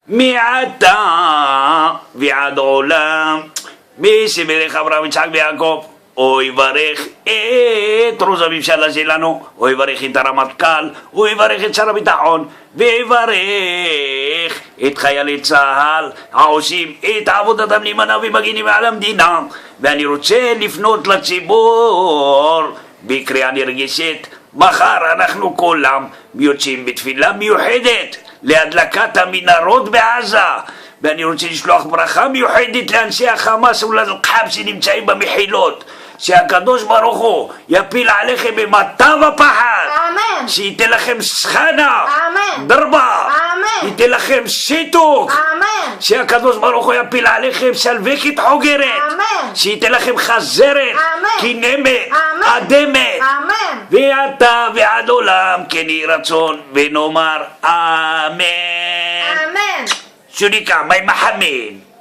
מעתה ועד עולם, מי שמלך אברהם, יצחק ויעקב, הוא יברך את ראש הממשלה שלנו, הוא יברך את הרמטכ"ל, הוא יברך את שר הביטחון, ויברך את חיילי צה"ל העושים את עבודתם נאמנה ומגינים על המדינה. ואני רוצה לפנות לציבור בקריאה נרגשת. מחר אנחנו כולם יוצאים בתפילה מיוחדת להדלקת המנהרות בעזה, ואני רוצה לשלוח ברכה מיוחדת לאנשי החמאס וללחם שנמצאים במחילות, שהקדוש ברוך הוא יפיל עליכם במטה ופחד, אמן. שייתן לכם סחנה, אמן. דרבה, אמן. ייתן לכם שיתוק, אמן. שהקדוש ברוך הוא יפיל עליכם שלווקת חוגרת, אמן. שייתן לכם חזרת, אמן. כנמת, אמן. אדמת, אמן. ועתה ועד עולם כן יהי רצון, ונאמר אמן. אמן. שוניקה, מי מחמד.